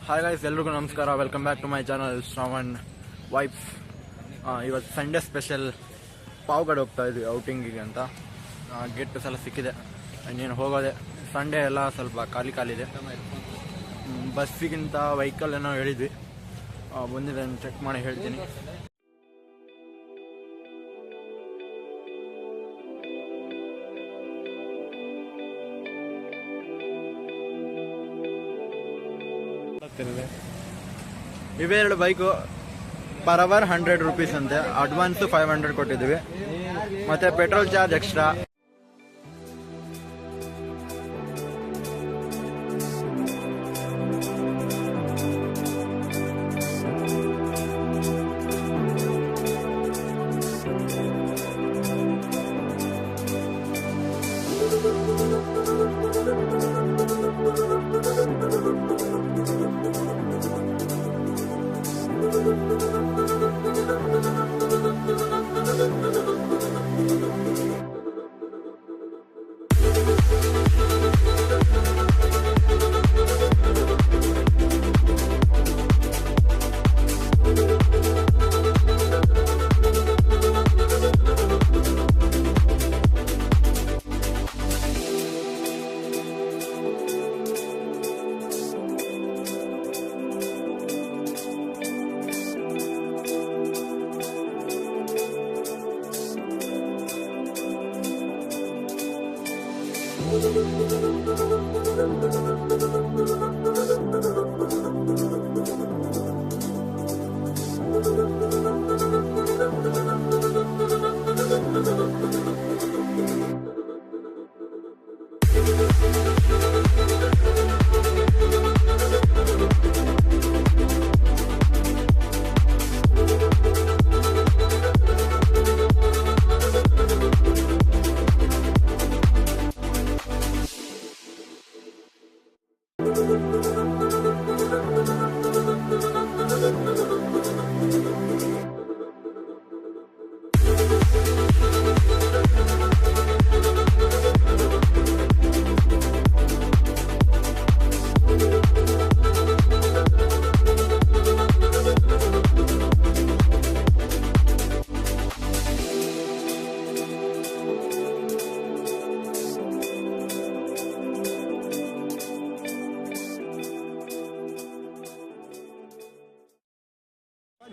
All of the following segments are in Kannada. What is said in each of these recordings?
ಹಾಯ್ ಗೈಸ್, ಎಲ್ರಿಗೂ ನಮಸ್ಕಾರ. Welcome back to my channel Shravan wife. ಇವತ್ತು ಸಂಡೇ ಸ್ಪೆಷಲ್ ಪಾವ್ ಕಡೆ ಹೋಗ್ತಾ ಇದ್ವಿ ಔಟಿಂಗಿಗೆ ಅಂತ. ಗೇಟ್ ಎಲ್ಲ ಸಿಕ್ಕಿದೆ, ಇನ್ನೇನು ಹೋಗೋದೆ. ಸಂಡೇ ಎಲ್ಲ ಸ್ವಲ್ಪ ಖಾಲಿ ಇದೆ. ಬಸ್ಸಿಗಿಂತ ವೆಹಿಕಲ್ ಏನೋ ಹೇಳಿದ್ವಿ, ಬಂದಿದೆ ಚೆಕ್ ಮಾಡಿ ಹೇಳ್ತೀನಿ. ಇವೆರಡು ಬೈಕು ಪರ್ ಅವರ್ 100 ರೂಪೀಸ್ ಅಂತೆ. ಅಡ್ವಾನ್ಸು 500 ಕೊಟ್ಟಿದ್ದೀವಿ, ಮತ್ತೆ ಪೆಟ್ರೋಲ್ ಚಾರ್ಜ್ ಎಕ್ಸ್ಟ್ರಾ.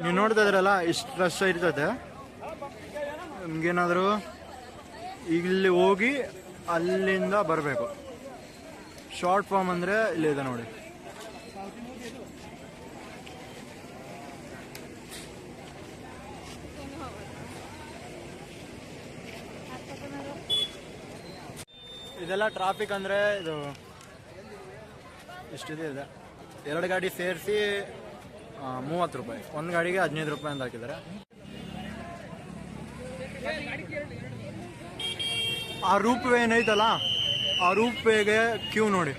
ನೀವು ನೋಡ್ತಾ ಇದ್ರಲ್ಲ, ಇಷ್ಟು ರಶ್ ಇರ್ತದೆ. ನಿಮ್ಗೇನಾದರೂ ಇಲ್ಲಿ ಹೋಗಿ ಅಲ್ಲಿಂದ ಬರಬೇಕು. ಶಾರ್ಟ್ ಫಾರ್ಮ್ ಅಂದರೆ ಇಲ್ಲಿದೆ ನೋಡಿ. ಇದೆಲ್ಲ ಟ್ರಾಫಿಕ್ ಅಂದರೆ ಇದು ಇಷ್ಟಿದೆ. 2 ಗಾಡಿ ಸೇರಿಸಿ 30 ರೂಪಾಯಿ, ಒಂದು ಗಾಡಿಗೆ 15 ರೂಪಾಯಿ ಅಂತ ಹಾಕಿದ್ದಾರೆ. ಆ ರೂಪ್ ವೇ ಏನೈತಲ್ಲ, ಆ ರೂಪ್ ವೇಗೆ ಕ್ಯೂ ನೋಡಿ.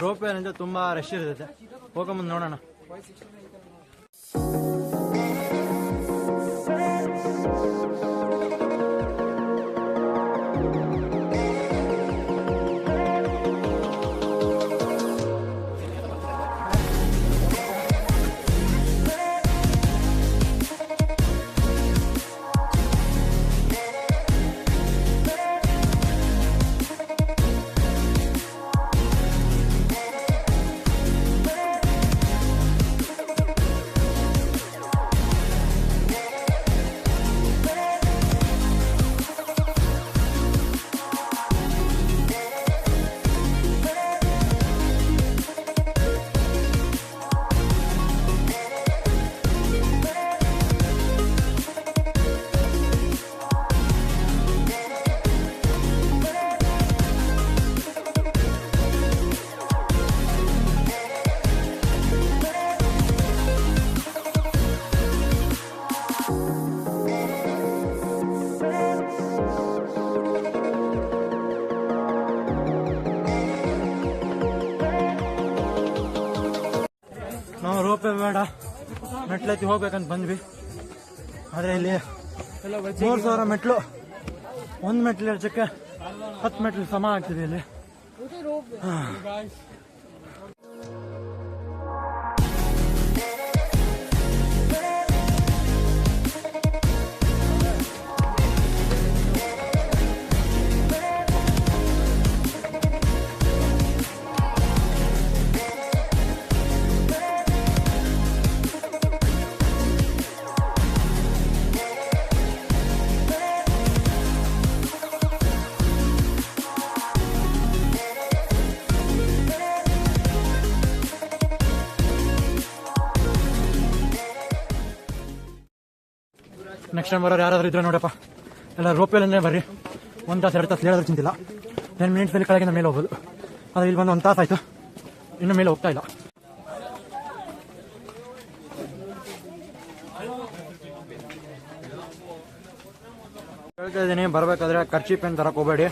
ರೋಪ್ ವೇ ಅಂದ್ರೆ ತುಂಬಾ ರಶ್ ಇರ್ತೈತೆ. ಹೋಗಂಬಂದು ನೋಡೋಣ. ರೋಪೆ ಬೇಡ, ಮೆಟ್ಲೆತ್ತಿ ಹೋಗ್ಬೇಕಂತ ಬಂದ್ವಿ. ಆದರೆ ಇಲ್ಲಿ 3000 ಮೆಟ್ಲು, ಒಂದು ಮೆಟ್ಲು ಹೆಚ್ಚಕ್ಕೆ 10 ಮೆಟ್ಲು ಸಮ ಆಗ್ತಿದೆ ಇಲ್ಲಿ. ನೆಕ್ಸ್ಟ್ ಟೈಮ್ ಬರೋರು ಯಾರಾದ್ರೂ ಇದ್ರೆ ನೋಡಪ್ಪ, ಎಲ್ಲ ರೋಪೇಲನ್ನೇ ಬರ್ರಿ. 1 ತಾಸು 2 ತಾಸು ಹೇಳಿದ್ರೆ ಚಿಂತಿಲ್ಲ, 10 ಮಿನಿಟ್ಸಲ್ಲಿ ಕೆಳಗಿಂದ ಮೇಲೆ ಹೋಗ್ಬೋದು. ಆದರೆ ಇಲ್ಲಿ ಬಂದು 1 ತಾಸು ಆಯಿತು, ಇನ್ನು ಮೇಲೆ ಹೋಗ್ತಾ ಇಲ್ಲ. ಹೇಳ್ತಾ ಇದ್ದೀನಿ, ಬರಬೇಕಾದ್ರೆ ಖರ್ಚಿ ಪೆನ್ ತರಕ್ಕೆ ಹೋಗಬೇಡಿ.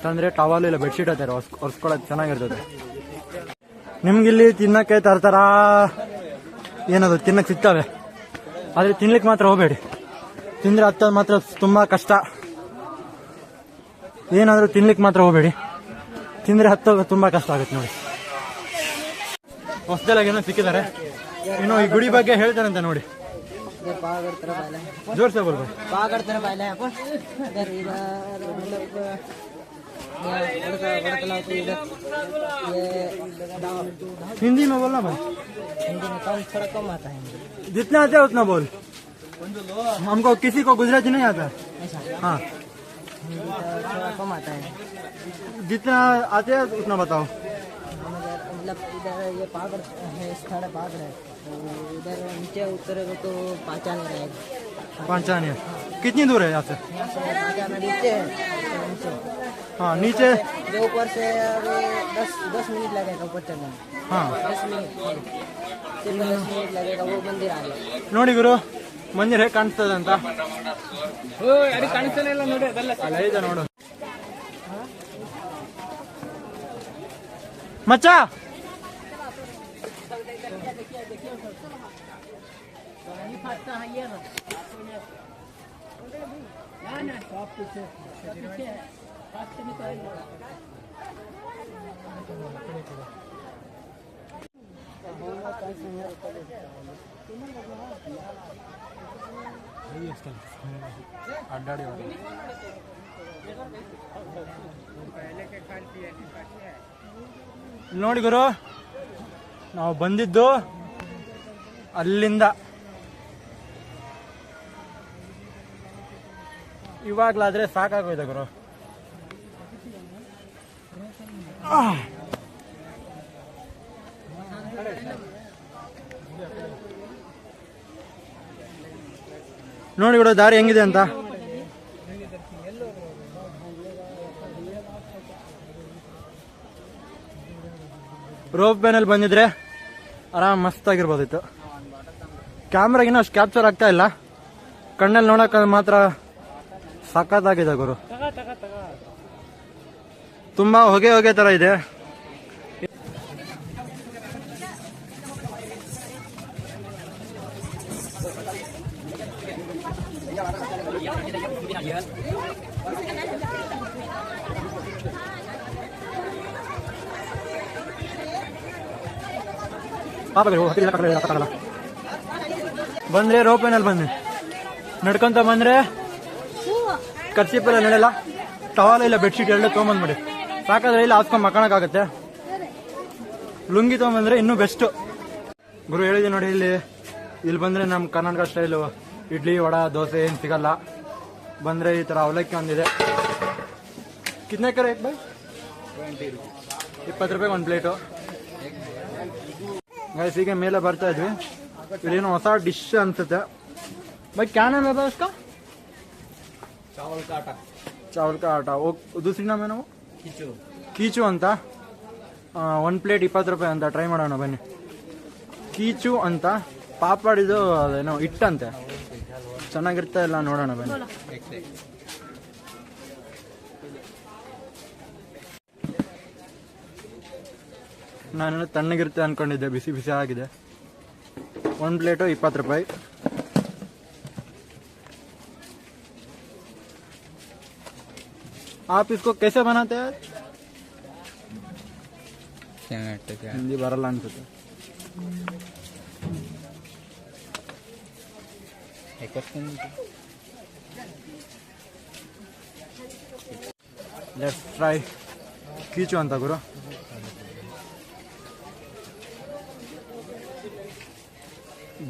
ತಂದರೆ ಟವಾಲು ಇಲ್ಲ ಬೆಡ್ಶೀಟ್ ಹತ್ತಾರೆ, ಒರೆಸ್ಕೊಳ್ಳೋದು ಚೆನ್ನಾಗಿರ್ತದೆ. ನಿಮ್ಗಿಲ್ಲಿ ತಿನ್ನಕ್ಕೆ ತರ್ತಾರ ಏನದು ತಿನ್ನಕ್ಕೆ ಸಿಗ್ತವೆ, ಆದರೆ ತಿನ್ಲಿಕ್ಕೆ ಮಾತ್ರ ಹೋಗಬೇಡಿ. ತಿಂದರೆ ಹತ್ತೋದು ಮಾತ್ರ ತುಂಬ ಕಷ್ಟ. ಏನಾದರೂ ತಿನ್ಲಿಕ್ಕೆ ಮಾತ್ರ ಹೋಗಬೇಡಿ, ತಿಂದರೆ ಹತ್ತೋದು ತುಂಬ ಕಷ್ಟ ಆಗುತ್ತೆ ನೋಡಿ. ಹೊಸದಲ್ಲಾಗೇನೋ ಸಿಕ್ಕಿದ್ದಾರೆ. ಇನ್ನು ಈ ಗುಡಿ ಬಗ್ಗೆ ಹೇಳ್ತಾರಂತೆ ನೋಡಿ, ಜೋರ್ಸೆ ಬರ್ಬೋದು. हिंदी में बोलना भाई, हिंदी में थोड़ा कम आता है. जितना आता है उतना बोल. हमको किसी को गुजराती नहीं आता. हाँ, थोड़ा कम आता है. जितना आते हैं उतना बताओ. मतलब इधर ये पागड़ है, स्थल पागड़ है, तो इधर नीचे उतरेगा तो पहचान रहेगा. पहचान है. कितनी दूर है यहाँ से? नीचे नीचे. हाँ नीचे जो ऊपर से 10 मिनट लगेगा ऊपर चढ़ने में. हाँ 10 मिनट, सिर्फ 10 मिनट लगेगा. वो मंदिर आ गया ನೋಡಿ ಗುರು, ಮಂದಿರ ಹೇಗೆ ಕಾಣಿಸ್ತದೆ ಅಂತ. ಕಾಣಿಸ್ತಾನೆ ಇಲ್ಲ ನೋಡಿ, ಅಲ್ಲ ಇದೆ ನೋಡು ಮಚ್ಚ. ಅಡ್ಡಾಡಿ ನೋಡಿ ಗುರು, ನಾವು ಬಂದಿದ್ದು ಅಲ್ಲಿಂದ. ಇವಾಗ್ಲಾದ್ರೆ ಸಾಕಾಗೋಯ್ತು ಗುರು. ನೋಡಿ ಗುರು ದಾರಿ ಹೆಂಗಿದೆ ಅಂತ. ರೋಪ್ ವೇನಲ್ಲಿ ಬಂದಿದ್ರೆ ಆರಾಮ್ ಮಸ್ತ್ ಆಗಿರ್ಬೋದಿತ್ತು. ಕ್ಯಾಮ್ರಾಗಿನ ಅಷ್ಟು ಕ್ಯಾಪ್ಚರ್ ಆಗ್ತಾ ಇಲ್ಲ, ಕಣ್ಣಲ್ಲಿ ನೋಡಕ್ ಮಾತ್ರ ಸಖತ್ತಾಗಿದೆ ಗುರು. ತುಂಬಾ ಹೊಗೆ ಹೊಗೆ ತರ ಇದೆ. ಬಂದ್ರೆ ರೋಪೇನಲ್ಲಿ ಬಂದ್ರಿ, ನಡ್ಕೊಂತ ಬಂದ್ರೆ ಕರ್ಚಿಪೆಲ್ಲ ನಡೆಯಲ್ಲ, ಟವಾಲ ಇಲ್ಲ ಬೆಡ್ಶೀಟ್ ಎಲ್ಲ ತೊಗೊಂಬಂದ್ಬಿಡಿ. ಸಾಕಾದ್ರೆ ಇಲ್ಲ ಹಾಸ್ಕೊಂಡ್ ಮಕ್ಕಳಕ್ಕಾಗತ್ತೆ. ಲುಂಗಿ ತೊಗೊಂಬಂದ್ರೆ ಇನ್ನೂ ಬೆಸ್ಟ್. ಗುರು ಹೇಳಿದೆ ನೋಡಿ, ಇಲ್ಲಿ ಬಂದ್ರೆ ನಮ್ಮ ಕರ್ನಾಟಕ ಸ್ಟೈಲು ಇಡ್ಲಿ ವಡಾ ದೋಸೆ ಏನು ಸಿಗಲ್ಲ. ಬಂದ್ರೆ ಈ ತರ ಅವಲಕ್ಕಿ ಒಂದಿದೆ. ಕಿತ್ನೆ ಕರೆ ಬೈ 20 ರೂಪಾಯಿಗೆ ಒಂದು ಪ್ಲೇಟು. ಗೈಸ್ ಹೀಗೆ ಮೇಲೆ ಬರ್ತಾ ಇದ್ವಿ. ಇಲ್ಲೇನೋ ಹೊಸ ಡಿಶ್ ಅನ್ಸುತ್ತೆ. भाई क्या नाम है उसका? चावल का आटा. वो दूसरी नाम है ना, वो ಕೀಚು ಅಂತ. 1 ಪ್ಲೇಟ್ 20 ರೂಪಾಯಿ ಅಂತ. ಟ್ರೈ ಮಾಡೋಣ ಬನ್ನಿ. ಕೀಚು ಅಂತ ಪಾಪಡಿದು ಅದೇನೋ ಹಿಟ್ಟಂತೆ, ಚೆನ್ನಾಗಿರ್ತಾ ಇಲ್ಲ, ನೋಡೋಣ ಬನ್ನಿ. ನಾನು ತಣ್ಣಗಿರುತ್ತೆ ಅನ್ಕೊಂಡಿದ್ದೆ, ಬಿಸಿ ಬಿಸಿ ಆಗಿದೆ. ಒಂದು ಪ್ಲೇಟು 20 ರೂಪಾಯಿ. आप इसको कैसे बनाते हैं? हिंदी बरಲ್ಲ ಅನ್ಸುತ್ತೆ. ಲೆಟ್ಸ್ ಟ್ರೈ ಕೀಚು ಅಂತ ಗುರು.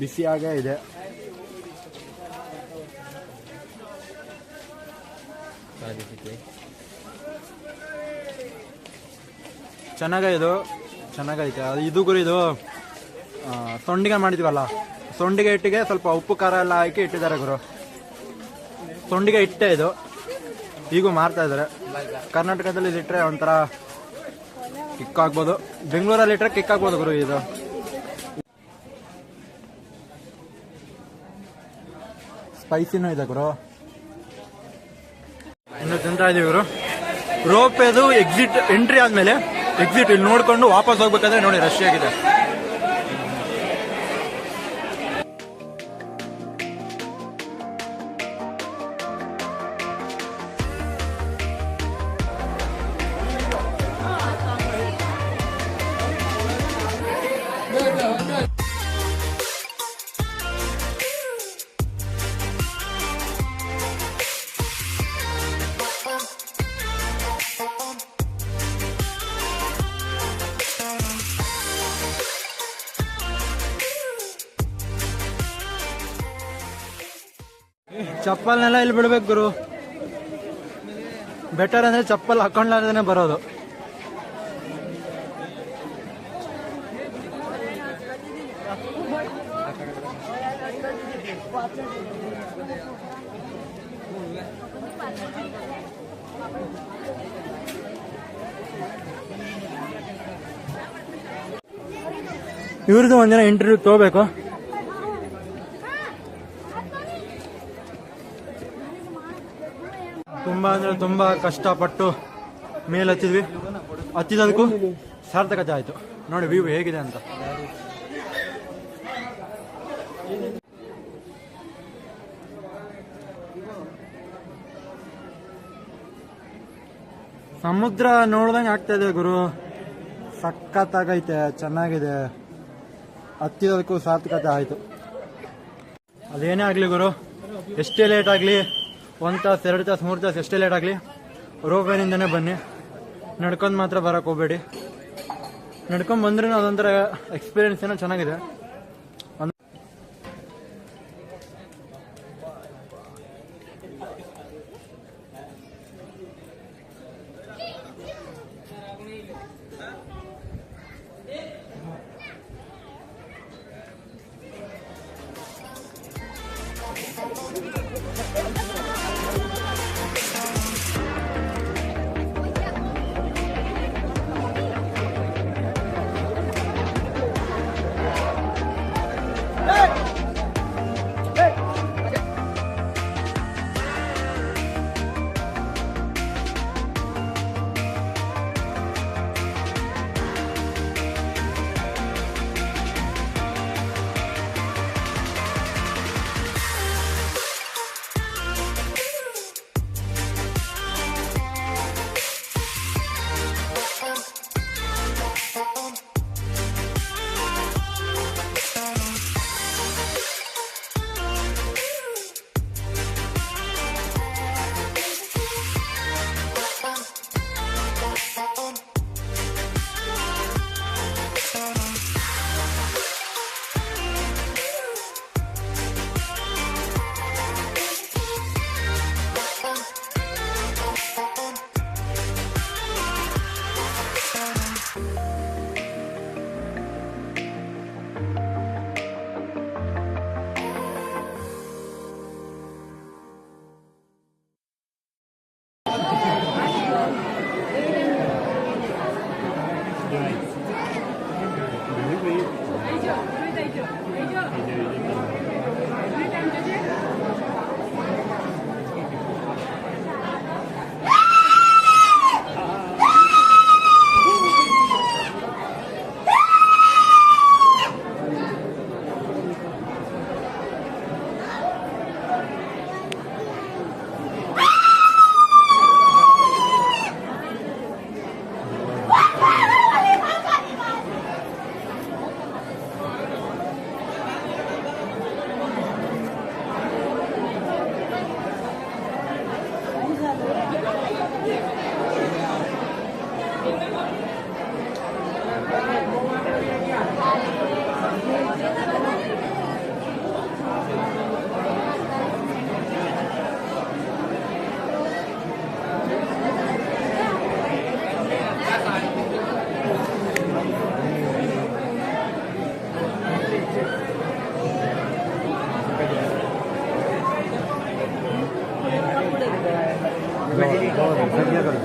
ಬಿಸಿಯಾಗೇ ಇದೆ. ಚೆನ್ನಾಗೈತೆ. ಇದು ಗುರು, ಇದು ಸೊಂಡಿಗೆ ಮಾಡಿದೀವಲ್ಲ, ಸೊಂಡಿಗೆ ಹಿಟ್ಟಿಗೆ ಸ್ವಲ್ಪ ಉಪ್ಪು ಖಾರ ಎಲ್ಲ ಹಾಕಿ ಇಟ್ಟಿದ್ದಾರೆ ಗುರು. ಸೊಂಡಿಗೆ ಹಿಟ್ಟೆ ಇದು. ಈಗೂ ಮಾರ್ತಾ ಇದ್ದಾರೆ. ಕರ್ನಾಟಕದಲ್ಲಿ ಇಟ್ಟರೆ ಒಂಥರ ಕಿಕ್ ಆಗ್ಬೋದು, ಬೆಂಗಳೂರಲ್ಲಿ ಇಟ್ಟರೆ ಕಿಕ್ ಆಗ್ಬೋದು ಗುರು. ಇದು ಸ್ಪೈಸಿನೂ ಇದೆ ಗುರು. ಇನ್ನು ತಿಂತಾ ಇದೀವಿ ಗುರು. ರೋಪೇದು ಎಕ್ಸಿಟ್ ಎಂಟ್ರಿ ಆದ್ಮೇಲೆ ಎಕ್ಸಿಟ್ ಇಲ್ಲಿ ನೋಡ್ಕೊಂಡು ವಾಪಸ್ ಹೋಗ್ಬೇಕಾದ್ರೆ ನೋಡಿ ರಶ್ ಆಗಿದೆ. ಚಪ್ಪಲ್ನೆಲ್ಲ ಇಲ್ಲಿ ಬಿಡ್ಬೇಕು ಗುರು. ಬೆಟರ್ ಅಂದ್ರೆ ಚಪ್ಪಲ್ ಹಾಕೊಂಡ್ಲಾರ್ದೇನೆ ಬರೋದು. ಇವ್ರದ್ದು ಒಂದಿನ ಇಂಟರ್ವ್ಯೂ ತಗೋಬೇಕು. ತುಂಬಾ ಅಂದ್ರೆ ತುಂಬಾ ಕಷ್ಟಪಟ್ಟು ಮೇಲೆ ಹತ್ತಿದ್ದಕ್ಕೂ ಸಾರ್ಥಕತೆ ಆಯ್ತು. ನೋಡಿ ವ್ಯೂ ಹೇಗಿದೆ ಅಂತ. ಸಮುದ್ರ ನೋಡ್ದಂಗೆ ಆಗ್ತಾ ಇದೆ ಗುರು. ಸಖತ್ತಾಗೈತೆ, ಚೆನ್ನಾಗಿದೆ. ಹತ್ತಿದ್ದಕ್ಕೂ ಸಾರ್ಥಕತೆ ಆಯ್ತು. ಅದೇನೇ ಆಗ್ಲಿ ಗುರು, ಎಷ್ಟೇ ಲೇಟ್ ಆಗ್ಲಿ, 1 ತಾಸು 2 ತಾಸು 3 ತಾಸು ಎಷ್ಟೇ ಲೇಟ್ ಆಗಲಿ ರೋಪ್ವೇನಿಂದನೇ ಬನ್ನಿ. ನಡ್ಕೊಂಡು ಮಾತ್ರ ಬರಕ್ಕೆ ಹೋಗ್ಬೇಡಿ. ನಡ್ಕೊಂಡು ಬಂದ್ರೂ ಅದೊಂಥರ ಎಕ್ಸ್ಪೀರಿಯನ್ಸ್ ಏನೋ ಚೆನ್ನಾಗಿದೆ. ಸದ್ಯಗಳು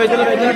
चलो भाई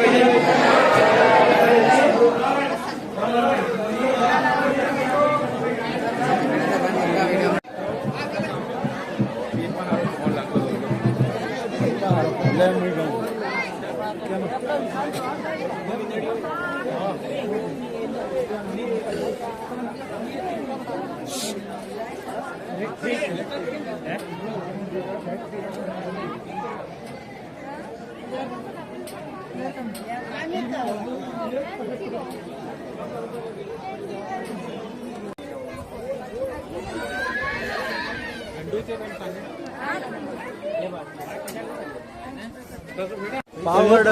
ಪಾವಗಡ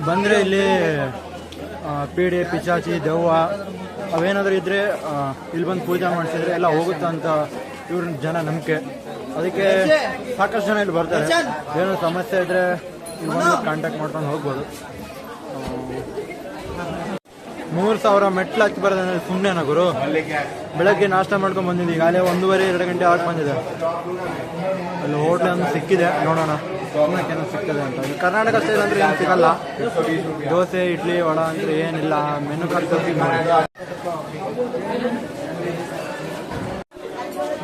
ಬಂದರೆ ಇಲ್ಲಿ ಪೀಡೆ ಪಿಚಾಚಿ ದೆವ್ವ ಅವೇನಾದರೂ ಇದ್ದರೆ ಇಲ್ಲಿ ಬಂದು ಪೂಜೆ ಮಾಡಿಸಿದ್ರೆ ಎಲ್ಲ ಹೋಗುತ್ತೆ ಅಂತ ಇವ್ರ ಜನ ನಂಬಿಕೆ. ಅದಕ್ಕೆ ಸಾಕಷ್ಟು ಜನ ಇಲ್ಲಿ ಬರ್ತಾರೆ. ಏನೋ ಸಮಸ್ಯೆ ಇದ್ದರೆ ಇಲ್ಲಿ ಬಂದು ಕಾಂಟ್ಯಾಕ್ಟ್ ಮಾಡ್ಕೊಂಡು ಹೋಗ್ಬೋದು. 3000 ಮೆಟ್ಲು ಹತ್ತಿ ಬರೋದಂದ್ರೆ ಸುಮ್ಮನೆನಾ ಗುರು? ಬೆಳಗ್ಗೆ ನಾಷ್ಟ ಮಾಡ್ಕೊಂಡು ಬಂದಿದ್ದೆ, ಈಗಾಗಲೇ 1:30-2 ಗಂಟೆ ಆಗಿ ಬಂದಿದೆ. ಅಲ್ಲಿ ಹೋಟ್ಲ್ ಒಂದು ಸಿಕ್ಕಿದೆ, ನೋಡೋಣ ಏನೋ ಸಿಗ್ತದೆ ಅಂತ. ಕರ್ನಾಟಕ ಸ್ಟೈಲ್ ಅಂದರೆ ಏನು ಸಿಗಲ್ಲ, ದೋಸೆ ಇಡ್ಲಿ ವಡ ಅಂದರೆ ಏನಿಲ್ಲ, ಮೆನು ಕಾರ್ಡ್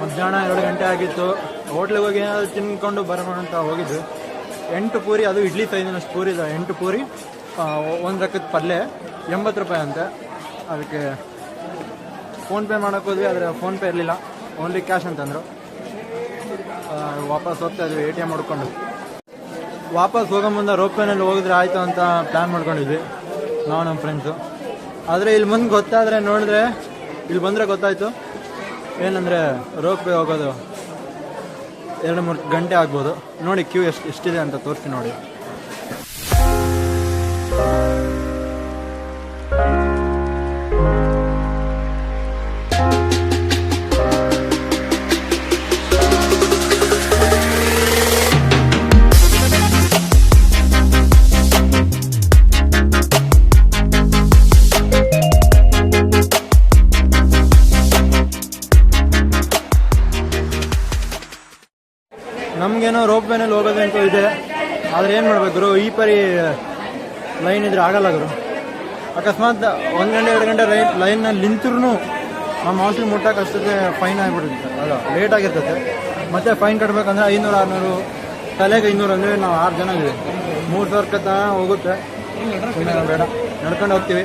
ಮಧ್ಯಾಹ್ನ 2 ಗಂಟೆ ಆಗಿತ್ತು. ಹೋಟ್ಲಿಗೆ ಹೋಗಿ ಏನಾದರೂ ತಿನ್ಕೊಂಡು ಬರೋಣ ಅಂತ ಹೋಗಿದ್ದು. 8 ಪೂರಿ, ಅದು ಇಡ್ಲಿ ಸೈಜಿನಷ್ಟು ಪೂರಿ ಇದೆ. 8 ಪೂರಿ, 1 ರಕದ ಪಲ್ಯ, 80 ರೂಪಾಯಿ ಅಂತೆ. ಅದಕ್ಕೆ ಫೋನ್ಪೇ ಮಾಡೋಕೆ ಹೋದ್ವಿ, ಆದರೆ ಫೋನ್ಪೇ ಇರಲಿಲ್ಲ, ಓನ್ಲಿ ಕ್ಯಾಶ್ ಅಂತಂದರು. ವಾಪಸ್ ಹೋಗ್ತಾ ಇದ್ವಿ ATM ಮಾಡ್ಕೊಂಡು. ವಾಪಸ್ ಹೋಗೋ ಮುಂದೆ ರೋಪ್ವೇನಲ್ಲಿ ಹೋಗಿದ್ರೆ ಆಯಿತು ಅಂತ ಪ್ಲ್ಯಾನ್ ಮಾಡ್ಕೊಂಡಿದ್ವಿ ನಾವು ನಮ್ಮ ಫ್ರೆಂಡ್ಸು. ಆದರೆ ಇಲ್ಲಿ ಮುಂದೆ ಗೊತ್ತಾದರೆ ನೋಡಿದ್ರೆ, ಇಲ್ಲಿ ಬಂದರೆ ಗೊತ್ತಾಯಿತು ಏನಂದರೆ ರೋಪ್ವೇ ಹೋಗೋದು 2-3 ಗಂಟೆ ಆಗ್ಬೋದು. ನೋಡಿ ಕ್ಯೂ ಎಷ್ಟಿದೆ ಅಂತ ತೋರಿಸಿ ನೋಡಿ. ನಮಗೇನೋ ರೋಪ್ವೇನಲ್ಲಿ ಹೋಗೋದಂತೂ ಇದೆ, ಆದರೆ ಏನು ಮಾಡ್ಬೇಕು ಗುರು, ಈ ಪರಿ ಲೈನ್ ಇದ್ರೆ ಆಗಲ್ಲ ಗುರು. ಅಕಸ್ಮಾತ್ 1 ಗಂಟೆ 2 ಗಂಟೆ ಲೈನಲ್ಲಿ ನಿಂತ್ರೂ ನಮ್ಮ ಹಾಸ್ಟೆಲ್ ಮುಟ್ಟಕ್ಕೆ ಅಷ್ಟೊತ್ತಿಗೆ ಫೈನ್ ಆಗಿಬಿಡುತ್ತೆ. ಅಲ್ಲ, ಲೇಟ್ ಆಗಿರ್ತದೆ. ಮತ್ತೆ ಫೈನ್ ಕಟ್ಟಬೇಕಂದ್ರೆ 500-600, ತಲೆಗೆ 500 ಅಂದರೆ ನಾವು 6 ಜನ ಇದ್ದೀವಿ, 3000 ಕತ್ತ ಹೋಗುತ್ತೆ. ಬೇಡ, ನಡ್ಕೊಂಡು ಹೋಗ್ತೀವಿ.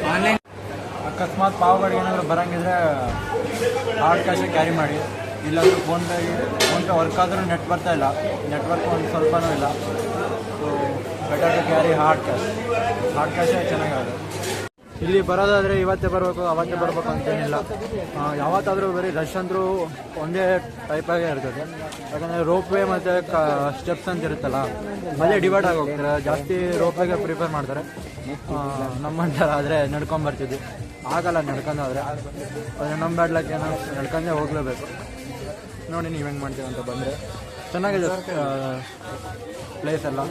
ಅಕಸ್ಮಾತ್ ಪಾವಗಡಿಗೆ ಏನಾದರೂ ಬರೋಂಗಿದ್ರೆ ಹಾರ್ಡ್ ಕ್ಯಾಶೇ ಕ್ಯಾರಿ ಮಾಡಿ, ಇಲ್ಲಾಂದ್ರೆ ಫೋನ್ಪೇ ವರ್ಕ್ ಆದರೂ ನೆಟ್ ಬರ್ತಾ ಇಲ್ಲ, ನೆಟ್ವರ್ಕ್ ಒಂದು ಸ್ವಲ್ಪನೂ ಇಲ್ಲ. So better to carry hard ಕ್ಯಾಶೇ ಚೆನ್ನಾಗಿದೆ. ಇಲ್ಲಿ ಬರೋದಾದರೆ ಇವತ್ತೇ ಬರಬೇಕು ಅವತ್ತೇ ಬರಬೇಕು ಅಂತೇನಿಲ್ಲ. ಯಾವತ್ತಾದರೂ ಬರೀ ರಶ್ ಅಂದರೂ ಒಂದೇ ಟೈಪಾಗೇ ಇರ್ತದೆ. ಯಾಕಂದರೆ ರೋಪ್ವೇ ಮತ್ತು ಸ್ಟೆಪ್ಸ್ ಅಂತ ಇರುತ್ತಲ್ಲ, ಅದೇ ಡಿವೈಡ್ ಆಗಿ ಹೋಗ್ತಾರೆ. ಜಾಸ್ತಿ ರೋಪ್ವೇಗೆ ಪ್ರಿಫರ್ ಮಾಡ್ತಾರೆ. ನಮ್ಮಂತರ ಆದರೆ ನಡ್ಕೊಂಬರ್ತಿದ್ವಿ, ಆಗಲ್ಲ ನಡ್ಕೊಂಡಾದರೆ. ಆದರೆ ನಮ್ಮ ಬ್ಯಾಡ್ಲಕ್ಕೆ ನಾವು ನಡ್ಕೊಂಡೇ ಹೋಗಲೇಬೇಕು. ನೋಡಿ ನೀವು ಹೆಂಗೆ ಮಾಡ್ತೀವಿ ಅಂತ ಬಂದರೆ ಚೆನ್ನಾಗಿದೆ ಪ್ಲೇಸ್ ಎಲ್ಲ.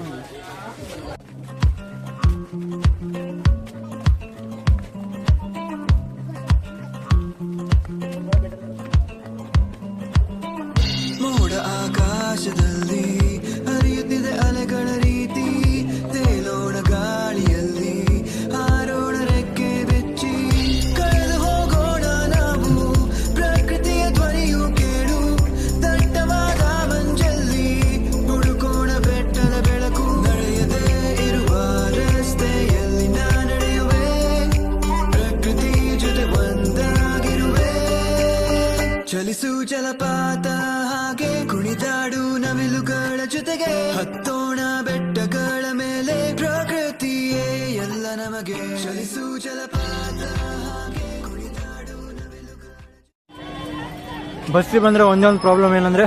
ಜೊತೆಗೆ ಹತ್ತೋಣ ಬೆಟ್ಟಗಳ ಮೇಲೆ ಪ್ರಕೃತಿಯೇ ಎಲ್ಲ ನಮಗೆ ಚಲಿಸು ಜಲಪಾತ ಹಾಗೆ ಕುಣಿದಾಡು ನವಿಲುಗಳ ಬಸ್ಸಿಗೆ ಬಂದರೆ ಒಂದೇ ಒಂದು ಪ್ರಾಬ್ಲಮ್ ಏನಂದರೆ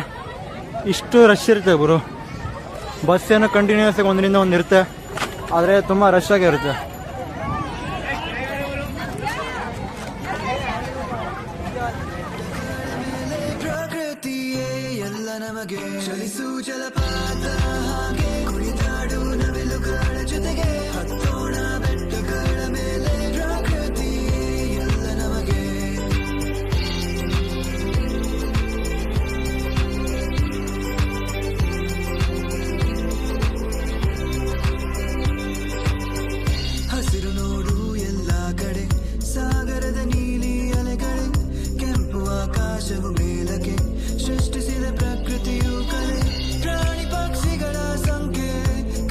ಇಷ್ಟು ರಶ್ ಇರುತ್ತೆ ಗುರು. ಬಸ್ ಏನೋ ಕಂಟಿನ್ಯೂಸ್ ಆಗಿ ಒಂದರಿಂದ ಒಂದು ಇರುತ್ತೆ, ಆದರೆ ತುಂಬ ರಶ್ ಆಗಿರುತ್ತೆ. ಪ್ರಕೃತಿಯೇ ಎಲ್ಲ ನಮಗೆ ಚಲಿಸು ಜಲಪಾತ ಹಾಗೆ ಕುಣಿದಾಡು ನವಿಲುಗಳ ಜೊತೆಗೆ ಹತ್ತೋಣ ಬೆಟ್ಟಗಳ ಮೇಲೆ ಪ್ರಕೃತಿಯೇ ಎಲ್ಲ ನಮಗೆ ಹಸಿರು ನೋಡು ಎಲ್ಲ ಕಡೆ ಸಾಗರದ ನೀಲಿ ಅಲೆಗಳೇ ಕೆಂಪು ಆಕಾಶವು ಮೇಲಕ್ಕೆ ಸೃಷ್ಟಿಸಿದ ಪ್ರಕೃತಿಯು ಕಲೆ ಪ್ರಾಣಿ ಪಕ್ಷಿಗಳ ಸಂಖ್ಯೆ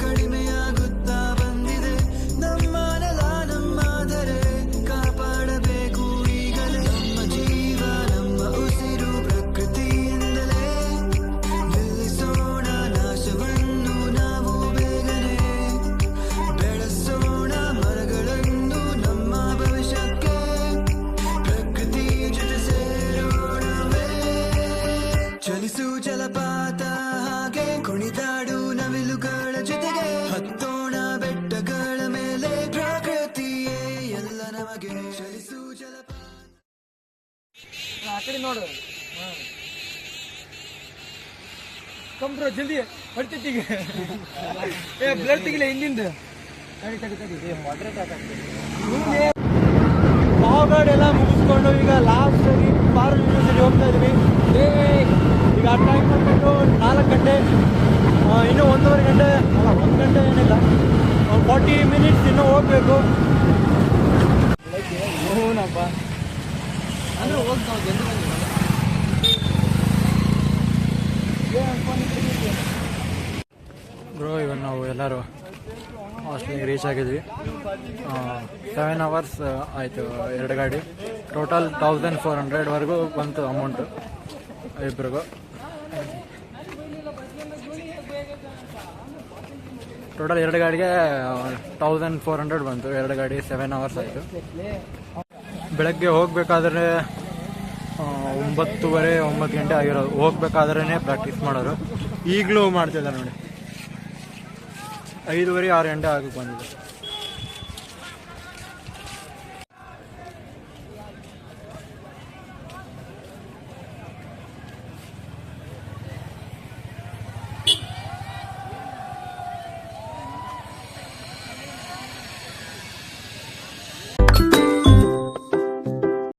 ಕಡಿಮೆಯಾಗುತ್ತಾ ಬಂದಿದೆ ನಮ್ಮ ನೆಲ ನಮ್ಮಾದರೆ ಕಾಪಾಡಬೇಕು ಈಗಲೇ ನಮ್ಮ ಜೀವ ನಮ್ಮ ಉಸಿರು ಪ್ರಕೃತಿಯಿಂದಲೇ ನಿಲ್ಲಿಸೋಣ ನಾಶವನ್ನು ನಾವು ಬೇಗನೆ ಬೆಳೆಸೋಣ ಮರಗಳನ್ನು ನಮ್ಮ ಭವಿಷ್ಯಕ್ಕೆ ಪ್ರಕೃತಿ ಜೊತೆ ಸೇರೋಣವೇ ಚಲಿಸು ಜಲಪಾತ ಹಾಗೆ ಕುಣಿದಾಡು ನವಿಲುಗಳ ಜೊತೆಗೆ ಹತ್ತೋಣ ಬೆಟ್ಟಗಳ ಮೇಲೆ ಪ್ರಕೃತಿಯೇ ಎಲ್ಲ ನಮಗೆ ಚಲಿಸು ಜಲಪಾತ ಆ ಕಡೆ ನೋಡು. ಕಂಬ್ರೋ ಜಲ್ದಿ ಹೊಡ್ತಿತ್ತೀಗ ಬ್ಲಡ್ ತೆಗಿಲ್ಲ ಹಿಂದಿಂದ. ಪಾವಗಡ್ ಎಲ್ಲ ಮುಗಿಸ್ಕೊಂಡು ಈಗ ಲಾಸ್ಟ್ ಪಾರ್ಕ್ ಯೂನಿವರ್ಸಿಟಿ ಹೋಗ್ತಾ ಇದ್ವಿ. ಈಗ ಟೈಮ್ ಬಂದ್ಬಿಟ್ಟು 4 ಗಂಟೆ, ಇನ್ನೂ 1.5 ಗಂಟೆ ಅಲ್ಲ 1 ಗಂಟೆ ಏನಿಲ್ಲ, 40 ಮಿನಿಟ್ಸ್ ಇನ್ನೂ ಹೋಗ್ಬೇಕು. ಹ್ಞೂನಪ್ಪ ಅಂದ್ರೆ ಹೋಗಿ ನಾವು ಜಲ್ದಿ ಬ್ರೋ. ಇವಾಗ ನಾವು ಎಲ್ಲರೂ ಹಾಸ್ಟೆಲ್ಗೆ ರೀಚ್ ಆಗಿದ್ವಿ. 7 ಅವರ್ಸ್ ಆಯಿತು 2 ಗಾಡಿ. ಟೋಟಲ್ 1400ವರೆಗೂ ಬಂತು ಅಮೌಂಟು ಇಬ್ಬರಿಗೂ. ಟೋಟಲ್ 2 ಗಾಡಿಗೆ 1400 ಬಂತು. 2 ಗಾಡಿ 7 ಅವರ್ಸ್ ಆಯಿತು. ಬೆಳಗ್ಗೆ ಹೋಗಬೇಕಾದ್ರೆ 9:30 9 ಗಂಟೆ ಆಗಿರೋದು. ಹೋಗ್ಬೇಕಾದ್ರೇ ಪ್ರಾಕ್ಟೀಸ್ ಮಾಡೋರು. ಈಗಲೂ ಮಾಡ್ತಿದ್ದಾರೆ ನೋಡಿ, 5:30 6 ಗಂಟೆ ಆಗಕ್ಕೆ ಬಂದಿದೆ.